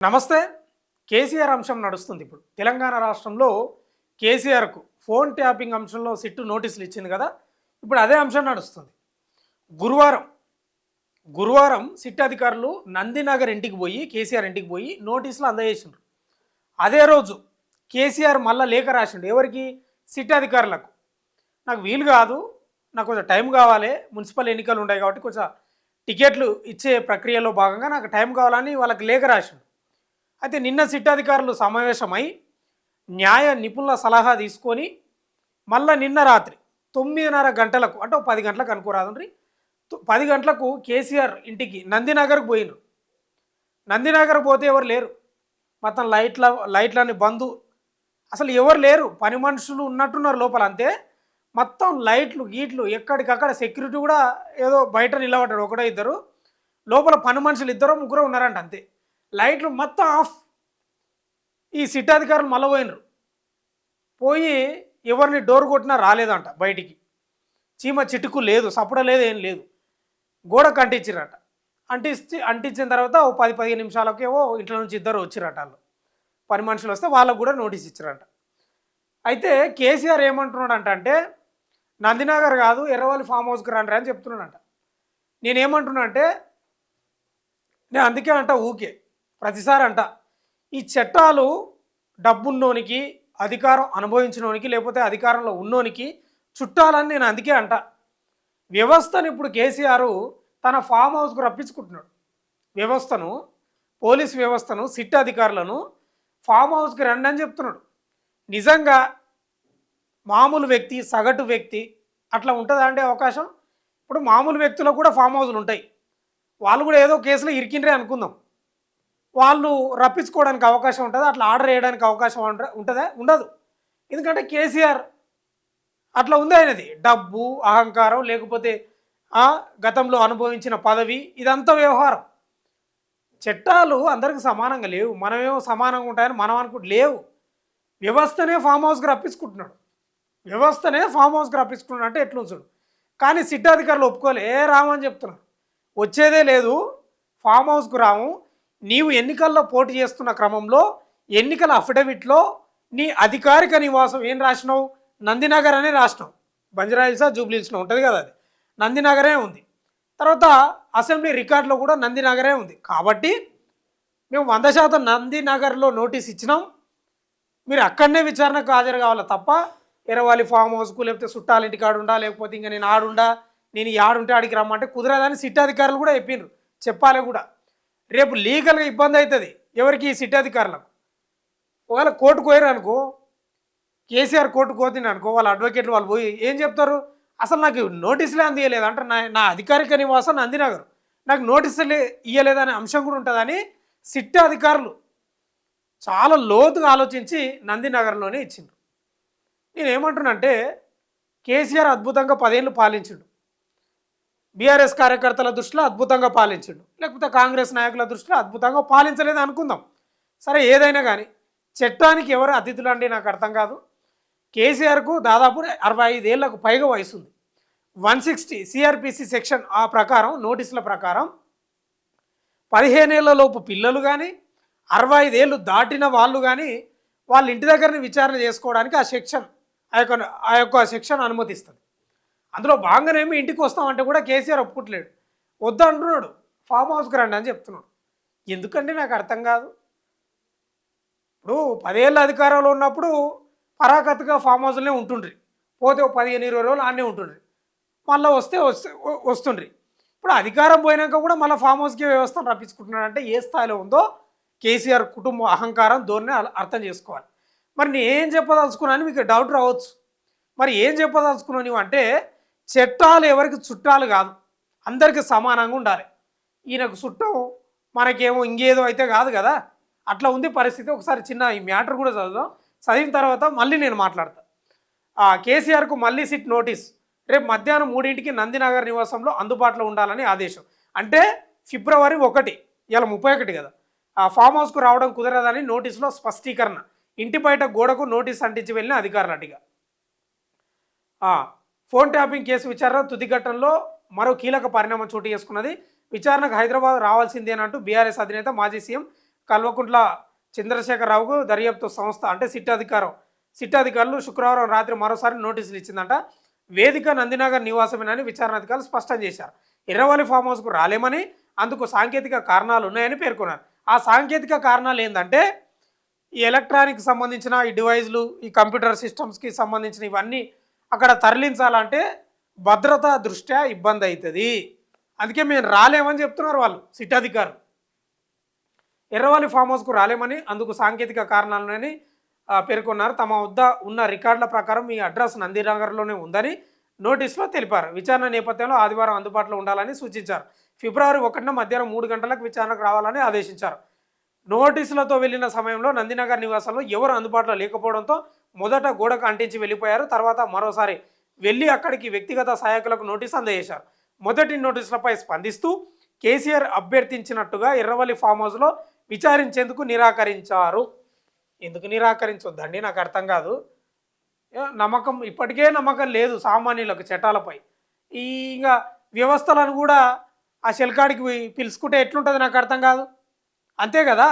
నమస్తే. కేసీఆర్ అంశం నడుస్తుంది ఇప్పుడు. తెలంగాణ రాష్ట్రంలో కేసీఆర్కు ఫోన్ ట్యాపింగ్ అంశంలో సిట్టు నోటీసులు ఇచ్చింది కదా. ఇప్పుడు అదే అంశం నడుస్తుంది. గురువారం గురువారం సిట్ అధికారులు నందినగర్ ఇంటికి పోయి కేసీఆర్ ఇంటికి పోయి నోటీసులు అందజేసిండ్రు. అదే రోజు కేసీఆర్ మళ్ళీ లేఖ రాసిండు. ఎవరికి? సిట్ అధికారులకు. నాకు వీలు కాదు, నాకు కొంచెం టైం కావాలి, మున్సిపల్ ఎన్నికలు ఉన్నాయి కాబట్టి కొంచెం టికెట్లు ఇచ్చే ప్రక్రియలో భాగంగా నాకు టైం కావాలని వాళ్ళకి లేఖ రాసిండు. అయితే నిన్న సిట్ అధికారులు సమావేశమై న్యాయ నిపుణుల సలహా తీసుకొని మళ్ళీ నిన్న రాత్రి 9:30 గంటలకు, అంటే 10 గంటలకు అనుకోరాదండి, 10 గంటలకు కేసీఆర్ ఇంటికి నందినగర్కి పోయినారు. నందినగర్ పోతే ఎవరు లేరు, మొత్తం లైట్లని బంద్, అసలు ఎవరు లేరు, పని మనుషులు ఉన్నట్టున్నారు లోపల అంతే. మొత్తం లైట్లు గీట్లు ఎక్కడికక్కడ, సెక్యూరిటీ కూడా ఏదో బయట నిలబడ్డాడు ఒకటో ఇద్దరు, లోపల పని మనుషులు ఇద్దరు ముగ్గురు ఉన్నారంట అంతే. లైట్లు మొత్తం ఆఫ్. ఈ సిట్ అధికారులు మళ్ళీ పోయి ఎవరిని డోర్ కొట్టినా రాలేదంట బయటికి. చీమ చిటుకు లేదు, సప్పుడ లేదు, ఏం లేదు. గోడకు అంటించిరట. అంటించిన తర్వాత ఓ 10-15 నిమిషాలకు ఏవో ఇంట్లో నుంచి ఇద్దరు వచ్చిరట. వాళ్ళు పని మనుషులు వస్తే వాళ్ళకు కూడా నోటీస్ ఇచ్చారంట. అయితే కేసీఆర్ ఏమంటున్నాడంట అంటే, నందినగర్ కాదు ఎర్రవల్లి ఫామ్ హౌస్కి రండి అని చెప్తున్నాడంట. నేనేమంటున్నా అంటే, నేను అందుకే అంట ఊకే ప్రతిసారి అంట, ఈ చట్టాలు డబ్బున్నోనికి, అధికారం అనుభవించినోనికి, లేకపోతే అధికారంలో ఉన్నోనికి చుట్టాలని నేను అందుకే అంట. వ్యవస్థను ఇప్పుడు కేసీఆర్ తన ఫామ్ హౌస్కు రప్పించుకుంటున్నాడు. వ్యవస్థను, పోలీస్ వ్యవస్థను, సిట్ అధికారులను ఫామ్ హౌస్కి రండి అని చెప్తున్నాడు. నిజంగా మామూలు వ్యక్తి, సగటు వ్యక్తి అట్లా ఉంటుందా అంటే అవకాశం? ఇప్పుడు మామూలు వ్యక్తులకు కూడా ఫామ్ హౌస్లు ఉంటాయి, వాళ్ళు కూడా ఏదో కేసులో ఇరికిండ్రే అనుకుందాం, వాళ్ళు రప్పించుకోవడానికి అవకాశం ఉంటుంది, అట్లా ఆర్డర్ చేయడానికి అవకాశం ఉంటుందా? ఉండదు. ఎందుకంటే కేసీఆర్ అట్లా ఉంది ఆయనది. డబ్బు, అహంకారం, లేకపోతే గతంలో అనుభవించిన పదవి, ఇదంతా వ్యవహారం. చట్టాలు అందరికీ సమానంగా లేవు, మనమేమో సమానంగా ఉంటాయని మనం అనుకుంటే లేవు. వ్యవస్థనే ఫామ్ హౌస్కి రప్పించుకుంటున్నాడు. వ్యవస్థనే ఫామ్ హౌస్కి రప్పించుకుంటున్నాడు అంటే ఎట్లా ఉంచుడు? కానీ సిట్ అధికారులు ఒప్పుకోలే, రామని చెప్తున్నారు. వచ్చేదే లేదు, ఫామ్ హౌస్కు రాము, నీవు ఎన్నికల్లో పోటీ చేస్తున్న క్రమంలో ఎన్నికల అఫిడవిట్లో నీ అధికారిక నివాసం ఏం రాసినావు? నందినగర్ అనే రాసినావు. బంజారాహిల్సా జూబ్లీహిల్స్లో ఉంటుంది కదా, అది నందినగరే ఉంది. తర్వాత అసెంబ్లీ రికార్డులో కూడా నందినగరే ఉంది. కాబట్టి మేము 100% నందినగర్లో నోటీస్ ఇచ్చినాం, మీరు అక్కడనే విచారణకు హాజరు కావాలి తప్ప ఎర్రవల్లి ఫామ్ హౌస్కు, లేకపోతే చుట్టాల ఇంటికి ఆడుండా, లేకపోతే ఇంకా నేను ఆడుండా, నేను ఈ ఆడుంటే ఆడికి రమ్మంటే కుదరదని సిట్ అధికారులు కూడా చెప్పిండ్రు. చెప్పాలి కూడా. రేపు లీగల్గా ఇబ్బంది అవుతుంది ఎవరికి? ఈ సిట్ అధికారులకు. ఒకవేళ కోర్టుకు పోయారు అనుకో, కేసీఆర్ కోర్టుకు పోతుంది అనుకో, వాళ్ళ అడ్వకేట్లు వాళ్ళు పోయి ఏం చెప్తారు? అసలు నాకు నోటీసులే అందియలేదు అంటారు. నా అధికారిక నివాసం నందినగర్, నాకు నోటీసులు ఇవ్వలేదనే అంశం కూడా ఉంటుందని సిట్ అధికారులు చాలా లోతుగా ఆలోచించి నందినగర్లోనే ఇచ్చిండ్రు. నేనేమంటున్నానంటే, కేసీఆర్ అద్భుతంగా 10 ఏళ్ళు పాలించిండు. బీఆర్ఎస్ కార్యకర్తల దృష్టిలో అద్భుతంగా పాలించిండు, లేకపోతే కాంగ్రెస్ నాయకుల దృష్టిలో అద్భుతంగా పాలించలేదు అనుకుందాం. సరే, ఏదైనా కానీ చట్టానికి ఎవరు అతిథులు అండి నాకు అర్థం కాదు. కేసీఆర్కు దాదాపు 65 ఏళ్లకు పైగా వయసు ఉంది. 160 సిఆర్పిసి సెక్షన్ ఆ ప్రకారం, నోటీసుల ప్రకారం 15 ఏళ్లలోపు పిల్లలు కానీ, 65 ఏళ్ళు దాటిన వాళ్ళు కానీ వాళ్ళ ఇంటి దగ్గరని విచారణ చేసుకోవడానికి ఆ యొక్క సెక్షన్ అనుమతిస్తుంది. అందులో భాగంగానేమో ఇంటికి వస్తామంటే కూడా కేసీఆర్ ఒప్పుకుంటలేడు, వద్దు అంటున్నాడు, ఫామ్ హౌస్కి రండి అని చెప్తున్నాడు. ఎందుకంటే నాకు అర్థం కాదు. ఇప్పుడు 10 ఏళ్ళ అధికారంలో ఉన్నప్పుడు పరాకత్తుగా ఫామ్ హౌస్లోనే ఉంటుండ్రి, పోతే 15-20 రోజులు ఆడనే ఉంటుండ్రి, మళ్ళీ వస్తుండ్రి. ఇప్పుడు అధికారం పోయినాక కూడా మళ్ళీ ఫామ్ హౌస్కి వ్యవస్థను రప్పించుకుంటున్నాడు అంటే ఏ స్థాయిలో ఉందో కేసీఆర్ కుటుంబ అహంకారం, ధోరణి అర్థం చేసుకోవాలి. మరి నేను ఏం చెప్పదలుచుకున్నాను మీకు డౌట్ రావచ్చు. మరి ఏం చెప్పదలుచుకున్నావు నువ్వు అంటే, చట్టాలు ఎవరికి చుట్టాలు కాదు, అందరికీ సమానంగా ఉండాలి. ఈయనకు చుట్టం, మనకేమో ఇంకేదో అయితే కాదు కదా, అట్లా ఉంది పరిస్థితి. ఒకసారి చిన్న ఈ మ్యాటర్ కూడా చదువుదాం, చదివిన తర్వాత మళ్ళీ నేను మాట్లాడతా. కేసీఆర్కు మళ్ళీ సిట్ నోటీస్, రేపు మధ్యాహ్నం 3ంటికి నందినగర్ నివాసంలో అందుబాటులో ఉండాలని ఆదేశం. అంటే ఫిబ్రవరి 1, ఇలా 31 కదా, ఆ ఫామ్ హౌస్కు రావడం కుదరదని నోటీసులో స్పష్టీకరణ. ఇంటి బయట గోడకు నోటీస్ అంటించి వెళ్ళిన అధికారులు అడిగా. ఫోన్ ట్యాపింగ్ కేసు విచారణ తుది ఘట్టంలో మరో కీలక పరిణామం చోటు చేసుకున్నది. విచారణకు హైదరాబాద్ రావాల్సిందేనంటూ బీఆర్ఎస్ అధినేత మాజీ సీఎం కల్వకుంట్ల చంద్రశేఖరరావుకు దర్యాప్తు సంస్థ అంటే సిట్ అధికారులు శుక్రవారం రాత్రి మరోసారి నోటీసులు ఇచ్చిందంట. వేదిక నందినగర్ నివాసమేనని విచారణ అధికారులు స్పష్టం చేశారు. ఎర్రవల్లి ఫామ్ హౌస్కు రాలేమని, అందుకు సాంకేతిక కారణాలు ఉన్నాయని పేర్కొన్నారు. ఆ సాంకేతిక కారణాలు ఏంటంటే ఈ ఎలక్ట్రానిక్ సంబంధించిన ఈ డివైజ్లు, ఈ కంప్యూటర్ సిస్టమ్స్కి సంబంధించిన ఇవన్నీ అక్కడ తరలించాలంటే భద్రతా దృష్ట్యా ఇబ్బంది అవుతుంది. అందుకే మేము రాలేమని చెప్తున్నారు వాళ్ళు సిట్ అధికారులు. ఎర్రవల్లి ఫామ్ హౌస్కు రాలేమని, అందుకు సాంకేతిక కారణాలని పేర్కొన్నారు. తమ వద్ద ఉన్న రికార్డుల ప్రకారం ఈ అడ్రస్ నందినగర్లోనే ఉందని నోటీసులో తెలిపారు. విచారణ నేపథ్యంలో ఆదివారం అందుబాటులో ఉండాలని సూచించారు. ఫిబ్రవరి 1న మధ్యాహ్నం 3 గంటలకు విచారణకు రావాలని ఆదేశించారు. నోటీసులతో వెళ్లిన సమయంలో నందినగర్ నివాసంలో ఎవరు అందుబాటులో లేకపోవడంతో మొదట గోడకు అంటించి వెళ్ళిపోయారు. తర్వాత మరోసారి వెళ్ళి అక్కడికి వ్యక్తిగత సహాయకులకు నోటీసు అందజేశారు. మొదటి నోటీసులపై స్పందిస్తూ కేసీఆర్ అభ్యర్థించినట్టుగా ఎర్రవల్లి ఫామ్ హౌస్లో విచారించేందుకు నిరాకరించారు. ఎందుకు నిరాకరించొద్దండి నాకు అర్థం కాదు. నమ్మకం ఇప్పటికే నమ్మకం లేదు సామాన్యులకు చట్టాలపై. ఈ ఇంకా వ్యవస్థలను కూడా ఆ శెల్కాడికి పిలుచుకుంటే ఎట్లుంటుంది నాకు అర్థం కాదు. అంతే కదా,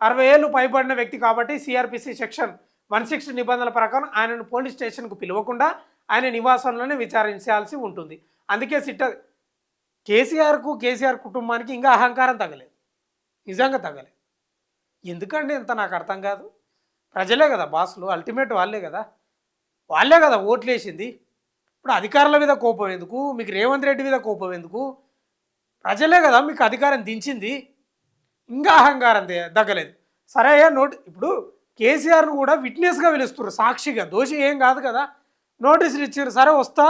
60 ఏళ్ళు పైబడిన వ్యక్తి కాబట్టి సిఆర్పిసి సెక్షన్ 160 నిబంధనల ప్రకారం ఆయనను పోలీస్ స్టేషన్కు పిలవకుండా ఆయన నివాసంలోనే విచారించాల్సి ఉంటుంది. అందుకే కేసీఆర్ కుటుంబానికి ఇంకా అహంకారం తగ్గలేదు, నిజంగా తగ్గలేదు. ఎందుకండి ఇంత నాకు అర్థం కాదు. ప్రజలే కదా బాసులు, అల్టిమేట్ వాళ్ళే కదా ఓట్లు వేసింది. ఇప్పుడు అధికారుల మీద కోపం ఎందుకు మీకు, రేవంత్ రెడ్డి మీద కోపం ఎందుకు? ప్రజలే కదా మీకు అధికారం దించింది, ఇంకా అహంకారం తగ్గలేదు. సరే ఇప్పుడు కేసీఆర్ను కూడా విట్నెస్గా పిలుస్తున్నారు, సాక్షిగా, దోషి ఏం కాదు కదా. నోటీసులు ఇచ్చారు, సరే వస్తా,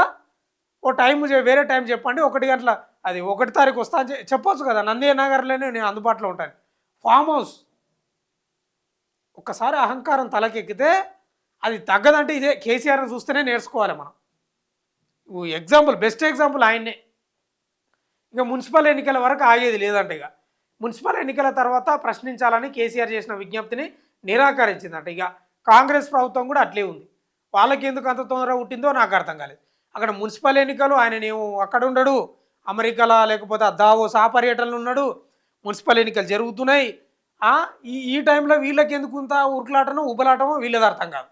ఓ టైం వేరే టైం చెప్పండి, 1 గంటల, అది 1 తారీఖు వస్తా అని చెప్పొచ్చు కదా. నందినగర్లోనే నేను అందుబాటులో ఉంటాను. ఫామ్ హౌస్ ఒక్కసారి అహంకారం తలకెక్కితే అది తగ్గదంటే ఇదే కేసీఆర్ని చూస్తేనే నేర్చుకోవాలి మనం. బెస్ట్ ఎగ్జాంపుల్ ఆయన్నే. ఇక మున్సిపల్ ఎన్నికల వరకు ఆగేది లేదంటే, ఇక మున్సిపల్ ఎన్నికల తర్వాత ప్రశ్నించాలని కేసీఆర్ చేసిన విజ్ఞప్తిని నిరాకరించిందంట. ఇక కాంగ్రెస్ ప్రభుత్వం కూడా అట్లే ఉంది. వాళ్ళకి ఎందుకు అంత తొందరగా పుట్టిందో నాకు అర్థం కాలేదు. అక్కడ మున్సిపల్ ఎన్నికలు ఆయననేమో అక్కడ ఉండడు, అమెరికాలో లేకపోతే దావోస్ ఆ పర్యటనలు ఉన్నాడు, మున్సిపల్ ఎన్నికలు జరుగుతున్నాయి. ఈ టైంలో వీళ్ళకి ఎందుకు ఇంత ఉరుకులాటనో ఉబలాటమో వీళ్ళది అర్థం కాదు.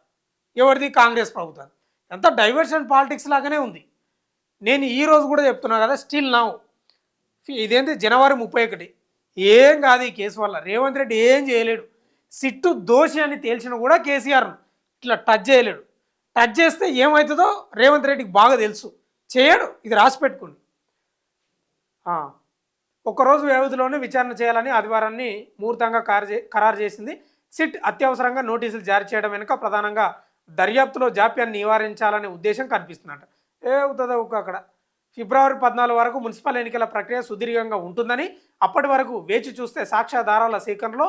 ఎవరిది? కాంగ్రెస్ ప్రభుత్వం. ఎంత డైవర్షన్ పాలిటిక్స్ లాగానే ఉంది. నేను ఈరోజు కూడా చెప్తున్నా కదా, స్టిల్ నౌ ఇదేంటి జనవరి 31 ఏం కాదు ఈ కేసు వల్ల. రేవంత్ రెడ్డి ఏం చేయలేడు. సిట్టు దోషి అని తేల్చిన కూడా కేసీఆర్ను ఇట్లా టచ్ చేయలేడు. టచ్ చేస్తే ఏమవుతుందో రేవంత్ రెడ్డికి బాగా తెలుసు, చేయడు. ఇది రాసి పెట్టుకోండి. ఒక్కరోజు వ్యవధిలోనే విచారణ చేయాలని ఆదివారాన్ని ముహూర్తంగా ఖరారు చేసింది. సిట్ అత్యవసరంగా నోటీసులు జారీ చేయడం వెనుక ప్రధానంగా దర్యాప్తులో జాప్యాన్ని నివారించాలనే ఉద్దేశం కనిపిస్తుందట. అవుతుందో అక్కడ ఫిబ్రవరి 14 వరకు మున్సిపల్ ఎన్నికల ప్రక్రియ సుదీర్ఘంగా ఉంటుందని, అప్పటి వరకు వేచి చూస్తే సాక్ష్యాధారాల సేకరణలో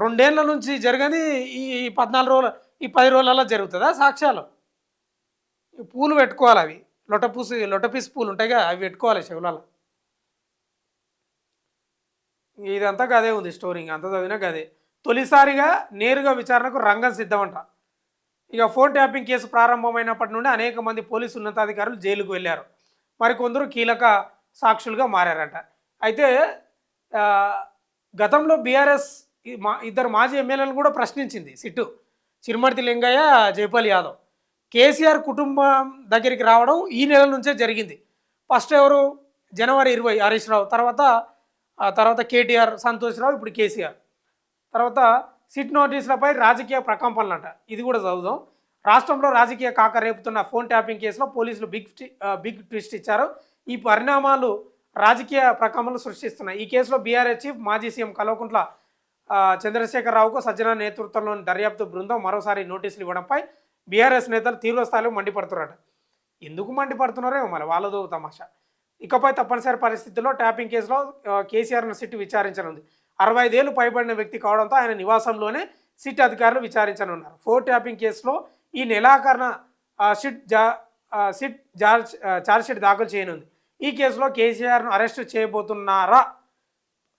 రెండేళ్ల నుంచి జరగని ఈ 14 రోజులు, ఈ 10 రోజులలో జరుగుతుందా సాక్ష్యాలు? పూలు పెట్టుకోవాలి, అవి లొటపీస్ పూలు ఉంటాయిగా, అవి పెట్టుకోవాలి చెవులలో. ఇదంతా గదే ఉంది స్టోరీ, అంత చదివినా గదే. తొలిసారిగా నేరుగా విచారణకు రంగం సిద్ధమంట. ఇక ఫోన్ ట్యాపింగ్ కేసు ప్రారంభమైనప్పటి నుండి అనేక మంది పోలీసు ఉన్నతాధికారులు జైలుకు వెళ్ళారు. మరికొందరు కీలక సాక్షులుగా మారారట. అయితే గతంలో బీఆర్ఎస్ ఇద్దరు మాజీ ఎమ్మెల్యేలను కూడా ప్రశ్నించింది సిట్టు, చిరుమర్తి లింగయ్య, జైపాల్ యాదవ్. కేసీఆర్ కుటుంబం దగ్గరికి రావడం ఈ నెల నుంచే జరిగింది. ఫస్ట్ ఎవరు? జనవరి 20 హరీష్ రావు, తర్వాత కేటీఆర్, సంతోష్ రావు, ఇప్పుడు కేసీఆర్. తర్వాత సిట్ నోటీసులపై రాజకీయ ప్రకంపనలంట. ఇది కూడా చదువుదాం. రాష్ట్రంలో రాజకీయ కాక రేపుతున్న ఫోన్ ట్యాపింగ్ కేసులో పోలీసులు బిగ్ ట్విస్ట్ ఇచ్చారు. ఈ పరిణామాలు రాజకీయ ప్రకంపనలు సృష్టిస్తున్నాయి. ఈ కేసులో బీఆర్ఎస్ చీఫ్ మాజీ సీఎం కల్వకుంట్ల చంద్రశేఖరరావుకు సజ్జన నేతృత్వంలోని దర్యాప్తు బృందం మరోసారి నోటీసులు ఇవ్వడంపై బీఆర్ఎస్ నేతలు తీవ్రస్థాయిలో మండిపడుతున్నారట. ఎందుకు మండిపడుతున్నారో మళ్ళీ వాళ్ళదో తమాషా. ఇకపై తప్పనిసరి పరిస్థితుల్లో ట్యాపింగ్ కేసులో కేసీఆర్ను సిట్ విచారించనుంది. 65 ఏళ్ళు పైబడిన వ్యక్తి కావడంతో ఆయన నివాసంలోనే సిట్ అధికారులు విచారించనున్నారు. ఫోన్ ట్యాపింగ్ కేసులో ఈ నెలాఖరున సిట్ ఛార్జ్షీట్ దాఖలు చేయనుంది. ఈ కేసులో కేసీఆర్ను అరెస్టు చేయబోతున్నారా?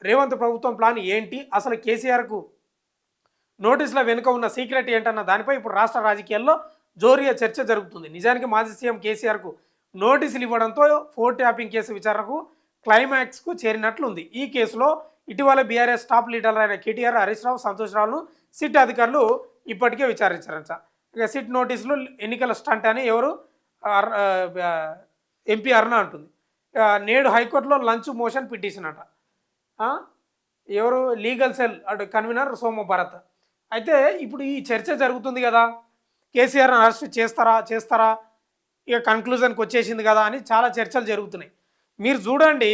రేవంత్ ప్రభుత్వం ప్లాన్ ఏంటి? అసలు కేసీఆర్కు నోటీసుల వెనుక ఉన్న సీక్రెట్ ఏంటన్న దానిపై ఇప్పుడు రాష్ట్ర రాజకీయాల్లో జోరుగా చర్చ జరుగుతుంది. నిజానికి మాజీ సీఎం కేసీఆర్కు నోటీసులు ఇవ్వడంతో ఫోన్ ట్యాపింగ్ కేసు విచారణకు క్లైమాక్స్కు చేరినట్లుంది. ఈ కేసులో ఇటీవల బీఆర్ఎస్ టాప్ లీడర్లు అయిన కేటీఆర్, హరీష్ రావు, సంతోష్ రావును సిట్ అధికారులు ఇప్పటికే విచారించారంట. ఇక సిట్ నోటీసులు ఎన్నికల స్టంట్ అని ఎవరు ఎంపీ అరుణ అంటుంది. నేడు హైకోర్టులో లంచ్ మోషన్ పిటిషన్ అట. ఎవరు లీగల్ సెల్ అటు కన్వీనర్ సోమ భరత్. అయితే ఇప్పుడు ఈ చర్చ జరుగుతుంది కదా, కేసీఆర్ని అరెస్ట్ చేస్తారా ఇక కన్క్లూజన్కి వచ్చేసింది కదా అని చాలా చర్చలు జరుగుతున్నాయి. మీరు చూడండి,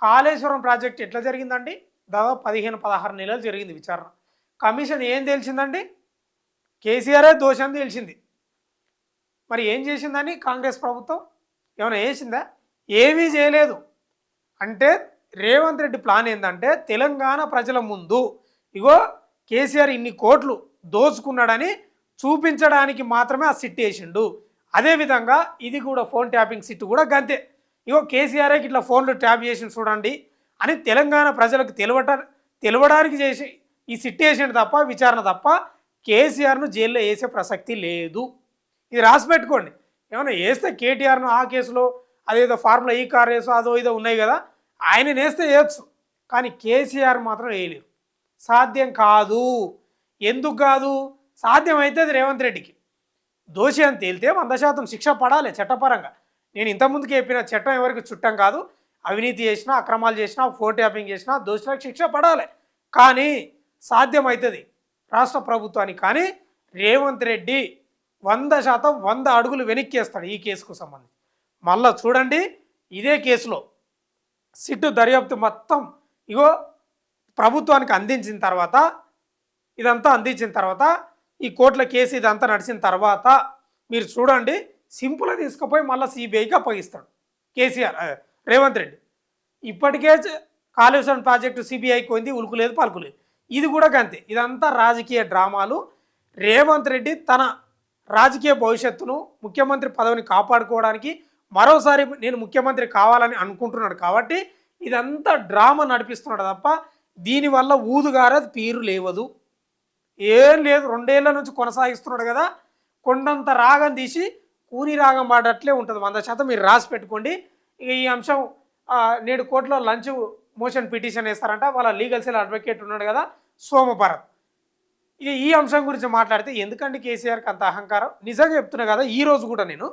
కాళేశ్వరం ప్రాజెక్ట్ ఎట్లా జరిగిందండి? దాదాపు 15-16 నెలలు జరిగింది విచారణ. కమిషన్ ఏం తెలిసిందండి? కేసీఆరే దోషం తెలిసింది. మరి ఏం చేసిందని కాంగ్రెస్ ప్రభుత్వం ఏమైనా చేసిందా? ఏమీ చేయలేదు. అంటే రేవంత్ రెడ్డి ప్లాన్ ఏంటంటే తెలంగాణ ప్రజల ముందు ఇగో కేసీఆర్ ఇన్ని కోట్లు దోచుకున్నాడని చూపించడానికి మాత్రమే ఆ సిట్ వేసిండు. అదేవిధంగా ఇది కూడా ఫోన్ ట్యాపింగ్ సిట్ కూడా గంతే. ఇగో కేసీఆర్కి ఇట్లా ఫోన్లు ట్యాప్ చేసి చూడండి అని తెలంగాణ ప్రజలకు తెలవడానికి చేసి ఈ సిట్ వేసిండు తప్ప, విచారణ తప్ప కేసీఆర్ను జైల్లో వేసే ప్రసక్తి లేదు. ఇది రాసి పెట్టుకోండి. ఏమైనా వేస్తే కేటీఆర్ను ఆ కేసులో అదేదో ఫార్ములా ఈ కార్ వేసు అదో ఇదో ఉన్నాయి కదా, ఆయన వేస్తే వేయచ్చు, కానీ కేసీఆర్ మాత్రం వేయలేరు. సాధ్యం కాదు. ఎందుకు కాదు? సాధ్యమైతే అది రేవంత్ రెడ్డికి దోషి అని తేలితే 100% శిక్ష పడాలి చట్టపరంగా. నేను ఇంతకుముందుకు చెప్పిన చట్టం ఎవరికి చుట్టం కాదు. అవినీతి చేసినా, అక్రమాలు చేసినా, ఫోన్ ట్యాపింగ్ చేసినా దోషులకు శిక్ష పడాలి. కానీ సాధ్యమవుతుంది రాష్ట్ర ప్రభుత్వానికి. కానీ రేవంత్ రెడ్డి 100% 100 అడుగులు వెనక్కేస్తాడు ఈ కేసుకు సంబంధించి. మళ్ళీ చూడండి, ఇదే కేసులో సిట్టు దర్యాప్తు మొత్తం ఇగో ప్రభుత్వానికి అందించిన తర్వాత, ఇదంతా అందించిన తర్వాత, ఈ కోర్టుల కేసు ఇదంతా నడిచిన తర్వాత మీరు చూడండి, సింపుల్గా తీసుకుపోయి మళ్ళీ సిబిఐకి అప్పగిస్తాడు కేసీఆర్ రేవంత్ రెడ్డి. ఇప్పటికే కాళేశ్వరం ప్రాజెక్టు సిబిఐకి పోయింది, ఉలుకులేదు పలుకులేదు. ఇది కూడా అంతే. ఇదంతా రాజకీయ డ్రామాలు. రేవంత్ రెడ్డి తన రాజకీయ భవిష్యత్తును, ముఖ్యమంత్రి పదవిని కాపాడుకోవడానికి మరోసారి నేను ముఖ్యమంత్రి కావాలని అనుకుంటున్నాడు కాబట్టి ఇదంతా డ్రామా నడిపిస్తున్నాడు తప్ప దీనివల్ల ఊదుగారది పీరు లేవదు, ఏం లేదు. 2 ఏళ్ల నుంచి కొనసాగిస్తున్నాడు కదా, కొండంత రాగం తీసి కూని రాగం పాడట్లే ఉంటుంది. 100% మీరు రాసి పెట్టుకోండి. ఇక ఈ అంశం నేడు కోర్టులో లంచ్ మోషన్ పిటిషన్ వేస్తారంట. వాళ్ళ లీగల్ సెల్ అడ్వకేట్ ఉన్నాడు కదా సోమ భరత్. ఇక ఈ అంశం గురించి మాట్లాడితే ఎందుకంటే కేసీఆర్కి అంత అహంకారం? నిజంగా చెప్తున్నా కదా, ఈరోజు కూడా నేను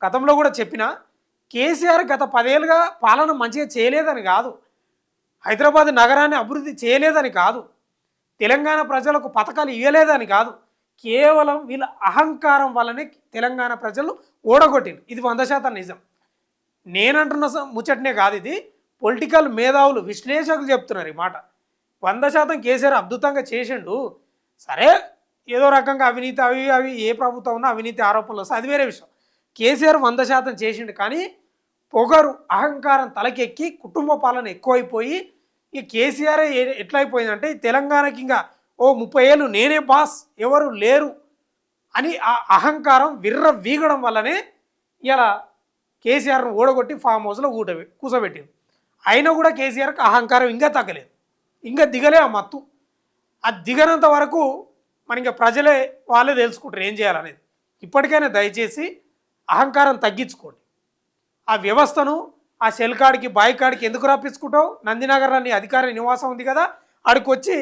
గతంలో కూడా చెప్పిన, కేసీఆర్ గత 10 ఏళ్ళుగా పాలన మంచిగా చేయలేదని కాదు, హైదరాబాద్ నగరాన్ని అభివృద్ధి చేయలేదని కాదు, తెలంగాణ ప్రజలకు పథకాలు ఇవ్వలేదని కాదు, కేవలం వీళ్ళ అహంకారం వల్లనే తెలంగాణ ప్రజలు ఓడగొట్టింది. ఇది 100% నిజం. నేనంటున్న ముచ్చటనే కాదు, ఇది పొలిటికల్ మేధావులు, విశ్లేషకులు చెప్తున్నారు ఈ మాట. 100% కేసీఆర్ అద్భుతంగా చేసిండు. సరే, ఏదో రకంగా అవినీతి అవి ఏ ప్రభుత్వం ఉన్నా అవినీతి ఆరోపణలు వస్తాయి, అది వేరే విషయం. కేసీఆర్ 100% చేసిండు. కానీ పొగరు, అహంకారం తలకెక్కి కుటుంబ పాలన ఎక్కువైపోయి ఈ కేసీఆర్ ఎట్లయిపోయిందంటే తెలంగాణకి ఇంకా 30 ఏళ్ళు నేనే బాస్, ఎవరు లేరు అని ఆ అహంకారం వీగడం వల్లనే ఇలా కేసీఆర్ను ఓడగొట్టి ఫామ్ హౌస్లో కూసబెట్టింది. అయినా కూడా కేసీఆర్కి అహంకారం ఇంకా తగ్గలేదు, ఇంకా దిగలే ఆ మత్తు. అది దిగనంత వరకు మన ఇంకా ప్రజలే వాళ్ళే తెలుసుకుంటారు ఏం చేయాలనేది. ఇప్పటికైనా దయచేసి అహంకారం తగ్గించుకోండి. ఆ వ్యవస్థను ఆ సెల్ కాడికి బాయ్ కాడికి ఎందుకు రప్పించుకుంటావు? నందినగర్లో నీ అధికార నివాసం ఉంది కదా, ఆడికి వచ్చి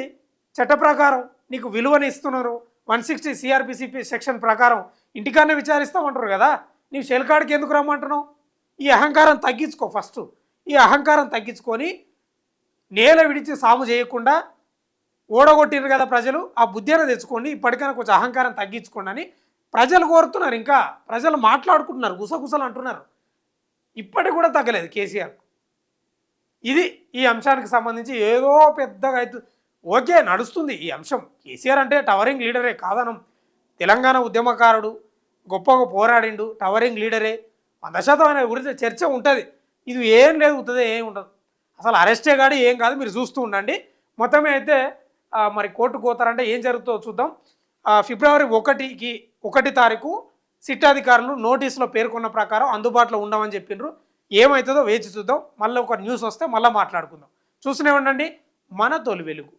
చట్ట ప్రకారం నీకు విలువని ఇస్తున్నారు. 160 సిఆర్పిసిపి సెక్షన్ ప్రకారం ఇంటికాడనే విచారిస్తామంటారు కదా, నీవు సెల్ కాడికి ఎందుకు రమ్మంటున్నావు? ఈ అహంకారం తగ్గించుకో ఫస్ట్. ఈ అహంకారం తగ్గించుకొని నేల విడిచి సాము చేయకుండా ఓడగొట్టిరు కదా ప్రజలు, ఆ బుద్ధిని తెచ్చుకోండి. ఇప్పటికైనా కొంచెం అహంకారం తగ్గించుకోండి అని ప్రజలు కోరుతున్నారు. ఇంకా ప్రజలు మాట్లాడుకుంటున్నారు, గుసగుసలు అంటున్నారు. ఇప్పటికి కూడా తగ్గలేదు కేసీఆర్. ఇది ఈ అంశానికి సంబంధించి ఏదో పెద్దగా అవుతుంది. ఓకే, నడుస్తుంది ఈ అంశం. కేసీఆర్ అంటే టవరింగ్ లీడరే కాదనం. తెలంగాణ ఉద్యమకారుడు, గొప్పగా పోరాడిండు, టవరింగ్ లీడరే. 100% ఆయన గురించి చర్చ ఉంటుంది. ఇది ఏం లేదు, అవుతుంది ఏం ఉండదు. అసలు అరెస్టే కాదు, ఏం కాదు. మీరు చూస్తూ ఉండండి. మొత్తమే అయితే మరి కోర్టుకు పోతారంటే ఏం జరుగుతుందో చూద్దాం. ఫిబ్రవరి 1 తారీఖు సిట్ అధికారులు నోటీసులో పేర్కొన్న ప్రకారం అందుబాటులో ఉండమని చెప్పిండ్రు. ఏమవుతుందో వేచి చూద్దాం. మళ్ళీ ఒక న్యూస్ వస్తే మళ్ళీ మాట్లాడుకుందాం. చూస్తూనే ఉండండి మన తొలి వెలుగు.